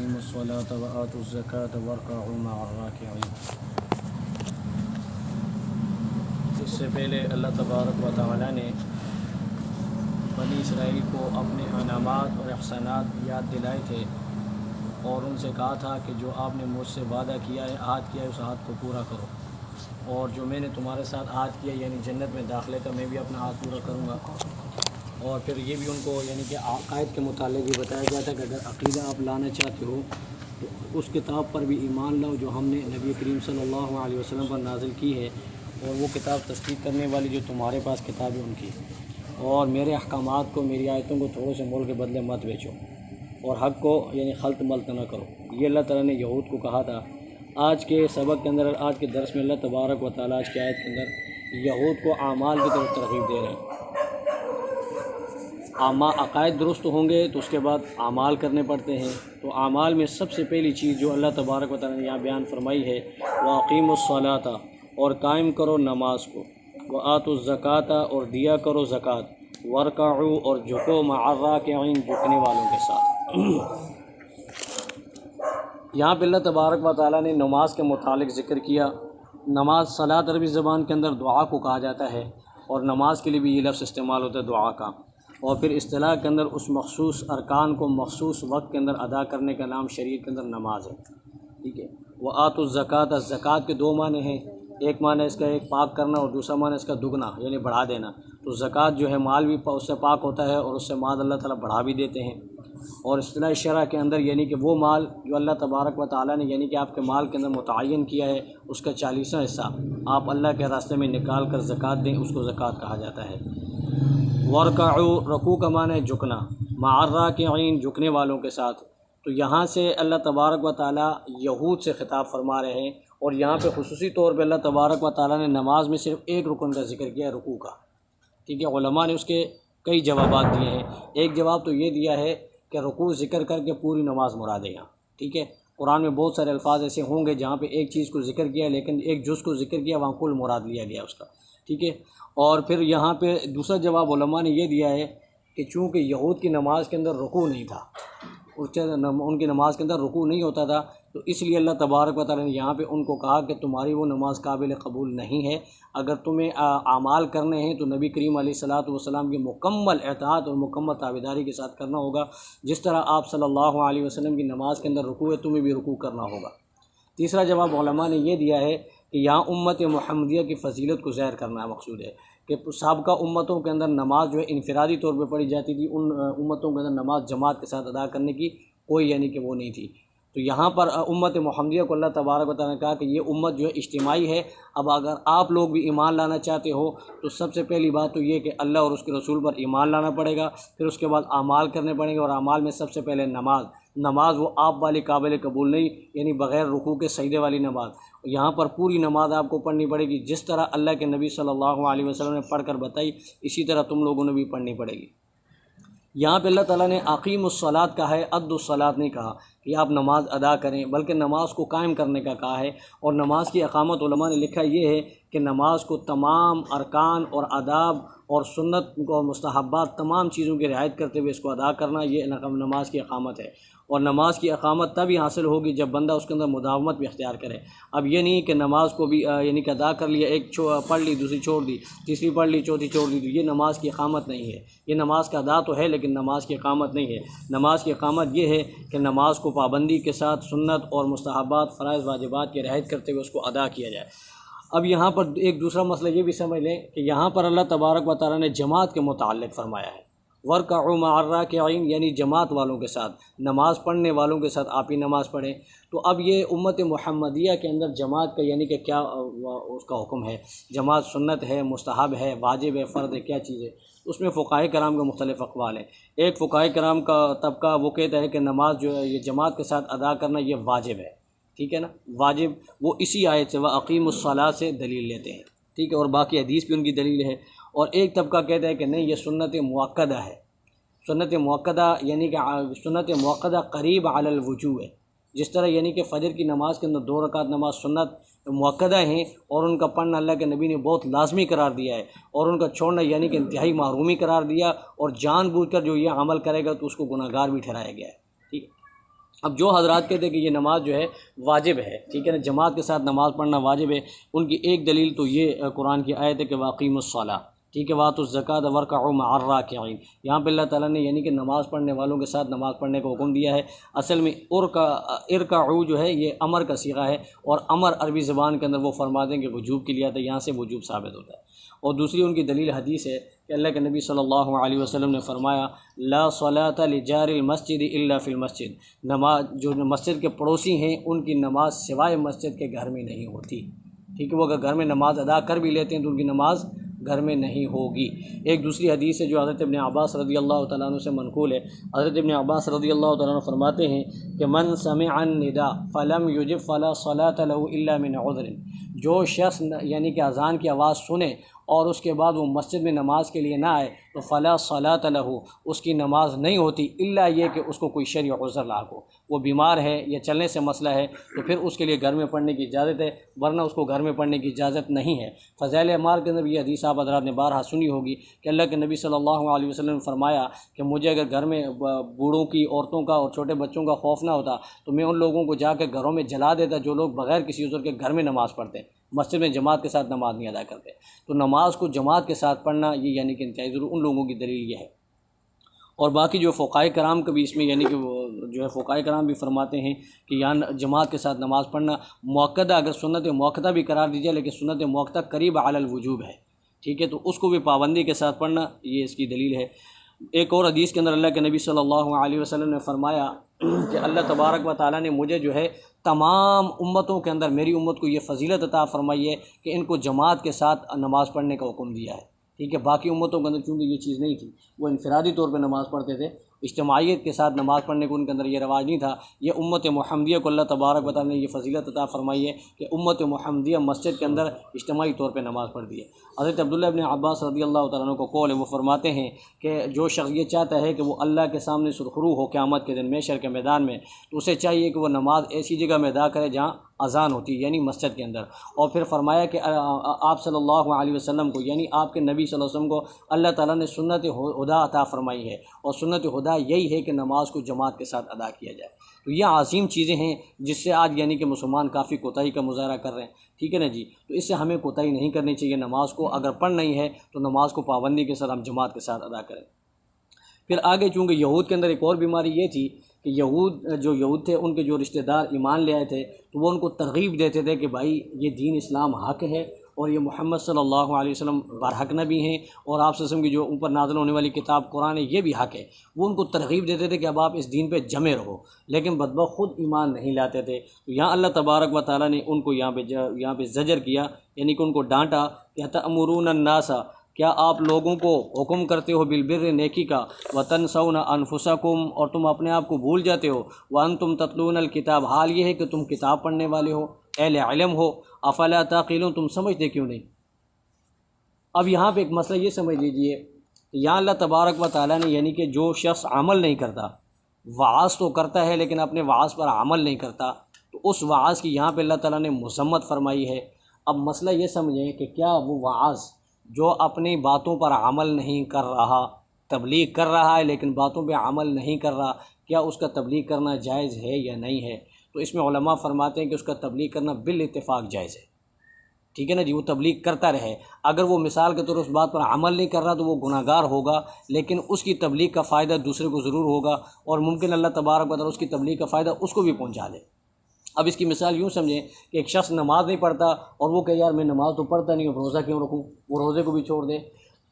وأقيموا الصلاة وآتوا الزكاة واركعوا مع الراكعين۔ اس سے پہلے اللہ تبارک و تعالیٰ نے بنی اسرائیل کو اپنے انعامات اور احسانات یاد دلائے تھے اور ان سے کہا تھا کہ جو آپ نے مجھ سے وعدہ کیا ہے، عہد کیا ہے، اس عہد کو پورا کرو، اور جو میں نے تمہارے ساتھ عہد کیا یعنی جنت میں داخلے کا، میں بھی اپنا عہد پورا کروں گا۔ اور پھر یہ بھی ان کو یعنی کہ عقائد کے متعلق یہ بتایا گیا تھا کہ اگر عقیدہ آپ لانا چاہتے ہو تو اس کتاب پر بھی ایمان لاؤ جو ہم نے نبی کریم صلی اللہ علیہ وسلم پر نازل کی ہے، اور وہ کتاب تصدیق کرنے والی جو تمہارے پاس کتاب ہے ان کی، اور میرے احکامات کو، میری آیتوں کو تھوڑے سے مول کے بدلے مت بیچو، اور حق کو یعنی خلط ملط نہ کرو۔ یہ اللہ تعالیٰ نے یہود کو کہا تھا۔ آج کے سبق کے اندر، آج کے درس میں اللہ تبارک و تعالیٰ آج کی آیت کے اندر یہود کو اعمال کی طرف ترغیب دے رہے ہیں۔ عقائد درست ہوں گے تو اس کے بعد اعمال کرنے پڑتے ہیں، تو اعمال میں سب سے پہلی چیز جو اللہ تبارک و تعالیٰ نے یہاں بیان فرمائی ہے، وَأَقِيمُوا الصَّلَاةَ، اور قائم کرو نماز کو، وَآتُوا الزَّكَاةَ، اور دیا کرو زکوٰۃ، وَارْكَعُوا، اور جھکو مع الراکعین، جھکنے والوں کے ساتھ۔ یہاں پہ اللہ تبارک و تعالیٰ نے نماز کے متعلق ذکر کیا۔ نماز صلاۃ عربی زبان کے اندر دعا کو کہا جاتا ہے، اور نماز کے لیے بھی یہ لفظ استعمال ہوتا ہے دعا کا، اور پھر اصطلاح کے اندر اس مخصوص ارکان کو مخصوص وقت کے اندر ادا کرنے کا نام شریعت کے اندر نماز ہے، ٹھیک ہے۔ وَآتُوا الزَّكَاةَ، زکوٰۃ کے دو معنی ہیں، ایک معنی اس کا ایک پاک کرنا، اور دوسرا معنی اس کا دگنا یعنی بڑھا دینا۔ تو زکوٰۃ جو ہے مال بھی اس سے پاک ہوتا ہے، اور اس سے مال اللہ تعالیٰ بڑھا بھی دیتے ہیں، اور اصطلاح شرع کے اندر یعنی کہ وہ مال جو اللہ تبارک و تعالیٰ نے یعنی کہ آپ کے مال کے اندر متعین کیا ہے، اس کا 40واں حصہ آپ اللہ کے راستے میں نکال کر زکوٰۃ دیں، اس کو زکوٰۃ کہا جاتا ہے۔ وَارْكَعُوا، رکوع کا معنی ہے جھکنا، مع الراکعین، جھکنے والوں کے ساتھ۔ تو یہاں سے اللہ تبارک و تعالیٰ یہود سے خطاب فرما رہے ہیں، اور یہاں پہ خصوصی طور پہ اللہ تبارک و تعالیٰ نے نماز میں صرف ایک رکن کا ذکر کیا ہے، رکوع کا، ٹھیک ہے۔ علماء نے اس کے کئی جوابات دیے ہیں۔ ایک جواب تو یہ دیا ہے کہ رکوع ذکر کر کے پوری نماز مراد ہے یہاں، ٹھیک ہے۔ قرآن میں بہت سارے الفاظ ایسے ہوں گے جہاں پہ ایک چیز کو ذکر کیا لیکن ایک جز کو ذکر کیا، وہاں کل مراد لیا گیا اس کا، ٹھیک ہے۔ اور پھر یہاں پہ دوسرا جواب علماء نے یہ دیا ہے کہ چونکہ یہود کی نماز کے اندر رکوع نہیں تھا، ان کی نماز کے اندر رکوع نہیں ہوتا تھا، تو اس لیے اللہ تبارک و تعالیٰ نے یہاں پہ ان کو کہا کہ تمہاری وہ نماز قابل قبول نہیں ہے۔ اگر تمہیں اعمال کرنے ہیں تو نبی کریم علیہ الصلاۃ والسلام کی مکمل اطاعت اور مکمل تابعداری کے ساتھ کرنا ہوگا، جس طرح آپ صلی اللہ علیہ وسلم کی نماز کے اندر رکوع ہے، تمہیں بھی رکوع کرنا ہوگا۔ تیسرا جواب علماء نے یہ دیا ہے کہ یہاں امت محمدیہ کی فضیلت کو ظاہر کرنا مقصود ہے، کہ سابقہ امتوں کے اندر نماز جو ہے انفرادی طور پہ پڑھی جاتی تھی، ان امتوں کے اندر نماز جماعت کے ساتھ ادا کرنے کی کوئی یعنی کہ وہ نہیں تھی۔ تو یہاں پر امت محمدیہ کو اللہ تبارک و تعالیٰ نے کہا کہ یہ امت جو ہے اجتماعی ہے۔ اب اگر آپ لوگ بھی ایمان لانا چاہتے ہو تو سب سے پہلی بات تو یہ کہ اللہ اور اس کے رسول پر ایمان لانا پڑے گا، پھر اس کے بعد اعمال کرنے پڑیں گے، اور اعمال میں سب سے پہلے نماز وہ آپ والی قابل قبول نہیں، یعنی بغیر رکوع کے سجدے والی نماز۔ یہاں پر پوری نماز آپ کو پڑھنی پڑے گی، جس طرح اللہ کے نبی صلی اللہ علیہ وسلم نے پڑھ کر بتائی، اسی طرح تم لوگوں نے بھی پڑھنی پڑے گی۔ یہاں پہ اللہ تعالیٰ نے اقیم الصلاۃ کہا ہے، ادوا الصلاۃ نہیں کہا کہ آپ نماز ادا کریں، بلکہ نماز کو قائم کرنے کا کہا ہے۔ اور نماز کی اقامت علماء نے لکھا یہ ہے کہ نماز کو تمام ارکان اور آداب اور سنت اور مستحبات تمام چیزوں کی رعایت کرتے ہوئے اس کو ادا کرنا، یہ نماز کی اقامت ہے۔ اور نماز کی اقامت تبھی حاصل ہوگی جب بندہ اس کے اندر مداومت بھی اختیار کرے۔ اب یہ نہیں کہ نماز کو بھی یعنی کہ ادا کر لیا، ایک پڑھ لی، دوسری چھوڑ دی، تیسری پڑھ لی، چوتھی چھوڑ دی، تو یہ نماز کی اقامت نہیں ہے۔ یہ نماز کا ادا تو ہے لیکن نماز کی اقامت نہیں ہے۔ نماز کی اقامت یہ ہے کہ نماز کو پابندی کے ساتھ سنت اور مستحبات، فرائض واجبات کی رعایت کرتے ہوئے اس کو ادا کیا جائے۔ اب یہاں پر ایک دوسرا مسئلہ یہ بھی سمجھ لیں کہ یہاں پر اللہ تبارک و تعالیٰ نے جماعت کے متعلق فرمایا ہے، وَارْكَعُوا مع الراکعین، یعنی جماعت والوں کے ساتھ، نماز پڑھنے والوں کے ساتھ آپ ہی نماز پڑھیں۔ تو اب یہ امت محمدیہ کے اندر جماعت کا یعنی کہ کیا اس کا حکم ہے؟ جماعت سنت ہے، مستحب ہے، واجب ہے، فرض ہے، کیا چیز ہے؟ اس میں فقہائے کرام کے مختلف اقوال ہیں۔ ایک فقہائے کرام کا طبقہ وہ کہتا ہے کہ نماز جو ہے یہ جماعت کے ساتھ ادا کرنا یہ واجب ہے، ٹھیک ہے نا، واجب وہ اسی آیت سے وَأَقِيمُوا الصَّلَاةَ سے دلیل لیتے ہیں، ٹھیک ہے، اور باقی حدیث بھی ان کی دلیل ہے۔ اور ایک طبقہ کہتا ہے کہ نہیں، یہ سنت مؤکدہ ہے۔ سنت مؤکدہ یعنی کہ سنت مؤکدہ قریب علی الوجوب ہے، جس طرح یعنی کہ فجر کی نماز کے اندر 2 رکعت نماز سنت مؤکدہ ہیں، اور ان کا پڑھنا اللہ کے نبی نے بہت لازمی قرار دیا ہے، اور ان کا چھوڑنا یعنی کہ انتہائی محرومی قرار دیا، اور جان بوجھ کر جو یہ عمل کرے گا تو اس کو گناہگار بھی ٹھہرایا گیا ہے، ٹھیک ہے۔ اب جو حضرات کہتے ہیں کہ یہ نماز جو ہے واجب ہے، ٹھیک ہے نا، جماعت کے ساتھ نماز پڑھنا واجب ہے، ان کی ایک دلیل تو یہ قرآن کی آیت ہے کہ واقیموا الصلاۃ، ٹھیک ہے، وآتوا الزکوٰۃ وارکعوا مع الراکعین، یہاں پہ اللہ تعالیٰ نے یعنی کہ نماز پڑھنے والوں کے ساتھ نماز پڑھنے کا حکم دیا ہے۔ اصل میں ارکعوا جو ہے یہ امر کا صیغہ ہے، اور امر عربی زبان کے اندر وہ فرماتے ہیں کہ وجوب کے لیے آتا ہے، یہاں سے وجوب ثابت ہوتا ہے۔ اور دوسری ان کی دلیل حدیث ہے کہ اللہ کے نبی صلی اللہ علیہ وسلم نے فرمایا لا صلاۃ لجار المسجد الا فی المسجد، نماز جو مسجد کے پڑوسی ہیں ان کی نماز سوائے مسجد کے گھر میں نہیں ہوتی، ٹھیک ہے، وہ اگر گھر میں نماز ادا کر بھی لیتے ہیں تو ان کی نماز گھر میں نہیں ہوگی۔ ایک دوسری حدیث ہے جو حضرت ابن عباس رضی اللہ تعالیٰ عنہ سے منقول ہے، حضرت ابن عباس رضی اللہ تعالیٰ عنہ فرماتے ہیں کہ من سمع النداء فلم یجب فلا صلاۃ له الا من عذر، جو شخص یعنی کہ اذان کی آواز سنے اور اس کے بعد وہ مسجد میں نماز کے لیے نہ آئے تو فلا صلاۃ له، اس کی نماز نہیں ہوتی الا یہ کہ اس کو کوئی شرعی عذر لاحق ہو، وہ بیمار ہے یا چلنے سے مسئلہ ہے تو پھر اس کے لیے گھر میں پڑھنے کی اجازت ہے، ورنہ اس کو گھر میں پڑھنے کی اجازت نہیں ہے۔ فضائل اعمال کے اندر یہ حدیث آپ حضرات نے بارہا سنی ہوگی کہ اللہ کے نبی صلی اللہ علیہ وسلم نے فرمایا کہ مجھے اگر گھر میں بوڑھوں کی، عورتوں کا اور چھوٹے بچوں کا خوف نہ ہوتا تو میں ان لوگوں کو جا کے گھروں میں جلا دیتا جو لوگ بغیر کسی عذر کے گھر میں نماز پڑھتے ہیں، مسجد میں جماعت کے ساتھ نماز نہیں ادا کرتے۔ تو نماز کو جماعت کے ساتھ پڑھنا یہ یعنی کہ انتہائی ضرور ان لوگوں کی دلیل یہ ہے۔ اور باقی جو فقہائے کرام کا بھی اس میں یعنی کہ وہ جو ہے فقہائے کرام بھی فرماتے ہیں کہ یہاں جماعت کے ساتھ نماز پڑھنا مؤکدہ، اگر سنت مؤکدہ بھی قرار دی جائے لیکن سنت مؤکدہ قریب علی الوجوب ہے، ٹھیک ہے، تو اس کو بھی پابندی کے ساتھ پڑھنا یہ اس کی دلیل ہے۔ ایک اور حدیث کے اندر اللہ کے نبی صلی اللہ علیہ وسلم نے فرمایا کہ اللہ تبارک و تعالیٰ نے مجھے جو ہے تمام امتوں کے اندر میری امت کو یہ فضیلت عطا فرمائی ہے کہ ان کو جماعت کے ساتھ نماز پڑھنے کا حکم دیا ہے، ٹھیک ہے۔ باقی امتوں کے اندر چونکہ یہ چیز نہیں تھی، وہ انفرادی طور پہ نماز پڑھتے تھے، اجتماعیت کے ساتھ نماز پڑھنے کو ان کے اندر یہ رواج نہیں تھا۔ یہ امت محمدیہ کو اللہ تبارک و تعالیٰ نے یہ فضیلت عطا فرمائی ہے کہ امت محمدیہ مسجد کے اندر اجتماعی طور پہ نماز پڑھتی ہے۔ حضرت عبداللہ ابن عباس رضی اللہ تعالیٰ عنہ کو قول ہے، وہ فرماتے ہیں کہ جو شخص یہ چاہتا ہے کہ وہ اللہ کے سامنے سرخرو ہو قیامت کے دن محشر کے میدان میں، تو اسے چاہیے کہ وہ نماز ایسی جگہ میں ادا کرے جہاں اذان ہوتی ہے، یعنی مسجد کے اندر۔ اور پھر فرمایا کہ آپ صلی اللہ علیہ وسلم کو یعنی آپ کے نبی صلی اللہ علیہ وسلم کو اللہ تعالیٰ نے سنت ہدا عطا فرمائی ہے، اور سنت ہدا یہی ہے کہ نماز کو جماعت کے ساتھ ادا کیا جائے۔ تو یہ عظیم چیزیں ہیں جس سے آج یعنی کہ مسلمان کافی کوتاہی کا مظاہرہ کر رہے ہیں، ٹھیک ہے نا جی۔ تو اس سے ہمیں کوتاہی نہیں کرنی چاہیے، نماز کو اگر پڑھ نہیں ہے تو نماز کو پابندی کے ساتھ ہم جماعت کے ساتھ ادا کریں۔ پھر آگے چونکہ یہود کے اندر ایک اور بیماری یہ تھی کہ یہود تھے، ان کے جو رشتہ دار ایمان لے آئے تھے تو وہ ان کو ترغیب دیتے تھے کہ بھائی یہ دین اسلام حق ہے اور یہ محمد صلی اللہ علیہ وسلم برحق نبی ہیں، اور آپ صلی اللہ علیہ وسلم کی جو اوپر نازل ہونے والی کتاب قرآن ہے یہ بھی حق ہے۔ وہ ان کو ترغیب دیتے تھے کہ اب آپ اس دین پہ جمے رہو، لیکن بدبخت خود ایمان نہیں لاتے تھے۔ تو یہاں اللہ تبارک و تعالیٰ نے ان کو یہاں پہ زجر کیا، یعنی کہ ان کو ڈانٹا کہ تأمرون الناس، کیا آپ لوگوں کو حکم کرتے ہو بالبر نیکی کا، وتنسون انفسکم، اور تم اپنے آپ کو بھول جاتے ہو، وانتم تتلون الکتاب، حال یہ ہے کہ تم کتاب پڑھنے والے ہو، اہل علم ہو، افلا تعقلون، تم سمجھتے کیوں نہیں۔ اب یہاں پہ ایک مسئلہ یہ سمجھ لیجئے کہ یہاں اللہ تبارک و تعالیٰ نے یعنی کہ جو شخص عمل نہیں کرتا، وعظ تو کرتا ہے لیکن اپنے وعظ پر عمل نہیں کرتا، تو اس وعظ کی یہاں پہ اللہ تعالیٰ نے مذمت فرمائی ہے۔ اب مسئلہ یہ سمجھیں کہ کیا وہ وعظ جو اپنی باتوں پر عمل نہیں کر رہا، تبلیغ کر رہا ہے لیکن باتوں پہ عمل نہیں کر رہا، کیا اس کا تبلیغ کرنا جائز ہے یا نہیں ہے؟ تو اس میں علماء فرماتے ہیں کہ اس کا تبلیغ کرنا بالاتفاق جائز ہے، ٹھیک ہے نا جی۔ وہ تبلیغ کرتا رہے، اگر وہ مثال کے طور اس بات پر عمل نہیں کر رہا تو وہ گناہ گار ہوگا، لیکن اس کی تبلیغ کا فائدہ دوسرے کو ضرور ہوگا، اور ممکن اللہ تبارک و تعالیٰ اس کی تبلیغ کا فائدہ اس کو بھی پہنچا دے۔ اب اس کی مثال یوں سمجھیں کہ ایک شخص نماز نہیں پڑھتا اور وہ کہ یار میں نماز تو پڑھتا نہیں ہوں، روزہ کیوں رکھوں، وہ روزے کو بھی چھوڑ دے۔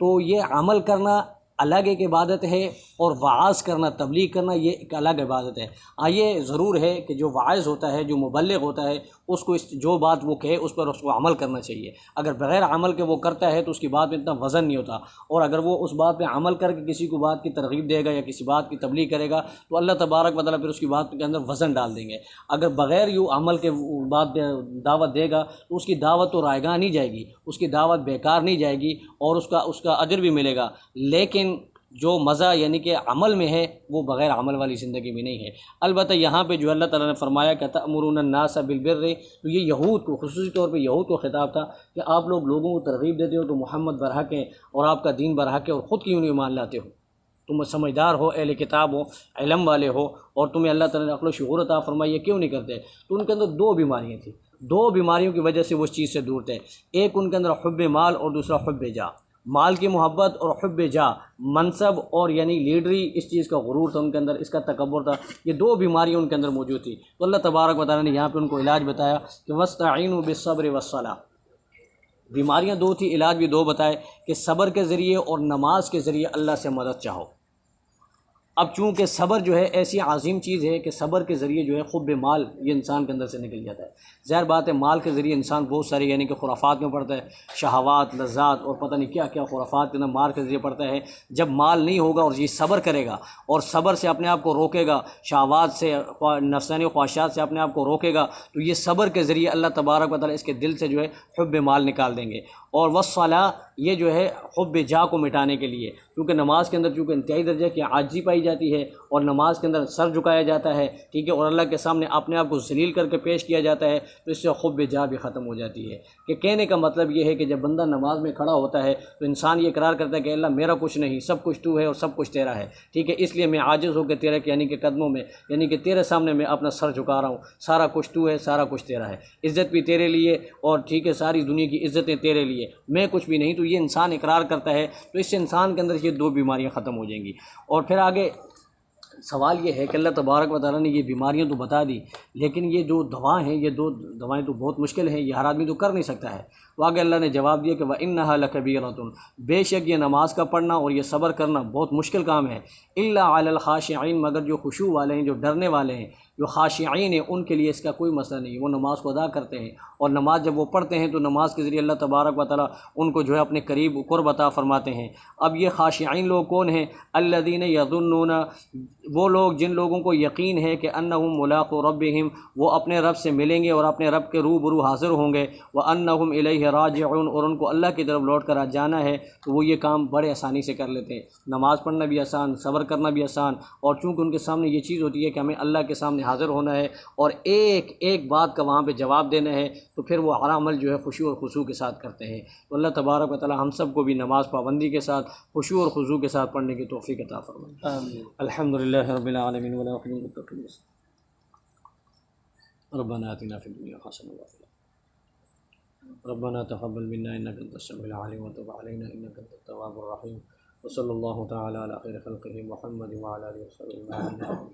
تو یہ عمل کرنا الگ ایک عبادت ہے، اور وعظ کرنا، تبلیغ کرنا، یہ ایک الگ عبادت ہے۔ یہ ضرور ہے کہ جو واعظ ہوتا ہے، جو مبلغ ہوتا ہے، اس کو جو بات وہ کہے اس پر اس کو عمل کرنا چاہیے۔ اگر بغیر عمل کے وہ کرتا ہے تو اس کی بات میں اتنا وزن نہیں ہوتا، اور اگر وہ اس بات پہ عمل کر کے کسی کو بات کی ترغیب دے گا یا کسی بات کی تبلیغ کرے گا تو اللہ تبارک و تعالیٰ پھر اس کی بات کے اندر وزن ڈال دیں گے۔ اگر بغیر یوں عمل کے بات دعوت دے گا تو اس کی دعوت تو رائگاں نہیں جائے گی، اس کی دعوت بیکار نہیں جائے گی، اور اس کا اجر بھی ملے گا، لیکن جو مزہ یعنی کہ عمل میں ہے وہ بغیر عمل والی زندگی میں نہیں ہے۔ البتہ یہاں پہ جو اللہ تعالیٰ نے فرمایا کہ تأمرون الناس بالبر، تو یہ یہود کو، خصوصی طور پہ یہود کو خطاب تھا کہ آپ لوگ لوگوں کو ترغیب دیتے ہو تو محمد برحق ہے اور آپ کا دین برحق ہے، اور خود کیوں نہیں مان لاتے ہو؟ تم سمجھدار ہو، اہل کتاب ہو، علم والے ہو، اور تمہیں اللہ تعالیٰ نے عقل و شعور عطا فرمائی ہے، کیوں نہیں کرتے؟ تو ان کے اندر دو بیماریاں تھیں، دو بیماریوں کی وجہ سے وہ اس چیز سے دور تھے۔ ایک ان کے اندر حب مال اور دوسرا حب جاہ، مال کی محبت اور حب جاہ، منصب اور یعنی لیڈری، اس چیز کا غرور تھا ان کے اندر، اس کا تکبر تھا، یہ دو بیماریاں ان کے اندر موجود تھی۔ تو اللہ تبارک و تعالیٰ نے یہاں پہ ان کو علاج بتایا کہ وَاسْتَعِینُوا بِالصَّبْرِ وَالصَّلَاةِ، بیماریاں دو تھی، علاج بھی دو بتائے کہ صبر کے ذریعے اور نماز کے ذریعے اللہ سے مدد چاہو۔ اب چونکہ صبر جو ہے ایسی عظیم چیز ہے کہ صبر کے ذریعے جو ہے حب مال یہ انسان کے اندر سے نکل جاتا ہے۔ ظاہر بات ہے مال کے ذریعے انسان بہت سارے یعنی کہ خرافات میں پڑتا ہے، شہوات، لذات اور پتہ نہیں کیا کیا خرافات کے اندر مال کے ذریعے پڑتا ہے۔ جب مال نہیں ہوگا اور یہ صبر کرے گا اور صبر سے اپنے آپ کو روکے گا، شہوات سے، نفسانی خواہشات سے اپنے آپ کو روکے گا، تو یہ صبر کے ذریعے اللہ تبارک و تعالیٰ اس کے دل سے جو ہے حب مال نکال دیں گے۔ اور والصلاۃ یہ جو ہے حب جاہ کو مٹانے کے لیے، کیونکہ نماز کے اندر چونکہ انتہائی درجے کی عاجزی پائی جاتی ہے اور نماز کے اندر سر جھکایا جاتا ہے، ٹھیک ہے، اور اللہ کے سامنے اپنے آپ کو ذلیل کر کے پیش کیا جاتا ہے، تو اس سے حب جاہ بھی ختم ہو جاتی ہے۔ کہ کہنے کا مطلب یہ ہے کہ جب بندہ نماز میں کھڑا ہوتا ہے تو انسان یہ اقرار کرتا ہے کہ اللہ میرا کچھ نہیں، سب کچھ تو ہے اور سب کچھ تیرا ہے، ٹھیک ہے، اس لیے میں عاجز ہو کے تیرے یعنی کہ قدموں میں یعنی کہ تیرے سامنے میں اپنا سر جھکا رہا ہوں، سارا کچھ تو ہے، سارا کچھ تیرا ہے، عزت بھی تیرے لیے اور ٹھیک ہے ساری دنیا کی عزتیں تیرے لیے، میں کچھ بھی نہیں۔ تو یہ انسان اقرار کرتا ہے تو اس سے انسان کے اندر یہ دو بیماریاں ختم ہو جائیں گی۔ اور پھر آگے سوال یہ ہے کہ اللہ تبارک و تعالیٰ نے یہ بیماریاں تو بتا دی، لیکن یہ جو دوائیں ہیں، یہ دو دوائیں تو بہت مشکل ہیں، یہ ہر آدمی تو کر نہیں سکتا ہے۔ تو آگے اللہ نے جواب دیا کہ وَإِنَّهَا لَكَبِيرَةٌ، بے شک یہ نماز کا پڑھنا اور یہ صبر کرنا بہت مشکل کام ہے، إِلَّا عَلَى الْخَاشِعِينَ، مگر جو خشوع والے ہیں، جو ڈرنے والے ہیں، جو خاشعین ہیں، ان کے لیے اس کا کوئی مسئلہ نہیں، وہ نماز کو ادا کرتے ہیں، اور نماز جب وہ پڑھتے ہیں تو نماز کے ذریعے اللہ تبارک و تعالیٰ ان کو جو ہے اپنے قریب قرب عطا فرماتے ہیں۔ اب یہ خاشعین لوگ کون ہیں؟ الذین یظنون، وہ لوگ جن لوگوں کو یقین ہے کہ انہم ملاقو ربہم، وہ اپنے رب سے ملیں گے اور اپنے رب کے روبرو حاضر ہوں گے، وانہم الیہ راجعون، اور ان کو اللہ کی طرف لوٹ کر جانا ہے، تو وہ یہ کام بڑے آسانی سے کر لیتے ہیں۔ نماز پڑھنا بھی آسان، صبر کرنا بھی آسان، اور چونکہ ان کے سامنے یہ چیز ہوتی ہے کہ ہمیں اللہ کے سامنے حاضر ہونا ہے اور ایک ایک بات کا وہاں پہ جواب دینا ہے، تو پھر وہ ہر عمل جو ہے خشوع اور خضوع کے ساتھ کرتے ہیں۔ تو اللہ تبارک و تعالی ہم سب کو بھی نماز پابندی کے ساتھ خشوع اور خضوع کے ساتھ پڑھنے کی توفیق عطا فرمائے۔ آمین۔ الحمدللہ رب العالمین والعاقبۃ للمتقین، ربنا آتنا فی الدنیا حسنۃ وفی الآخرۃ ربنا تقبل منا انک انت السمیع العلیم وتب علینا انک انت التواب الرحیم، وصلی اللہ تعالی علی خیر خلقہ محمد وعلی آلہ وصحبہ اجمعین۔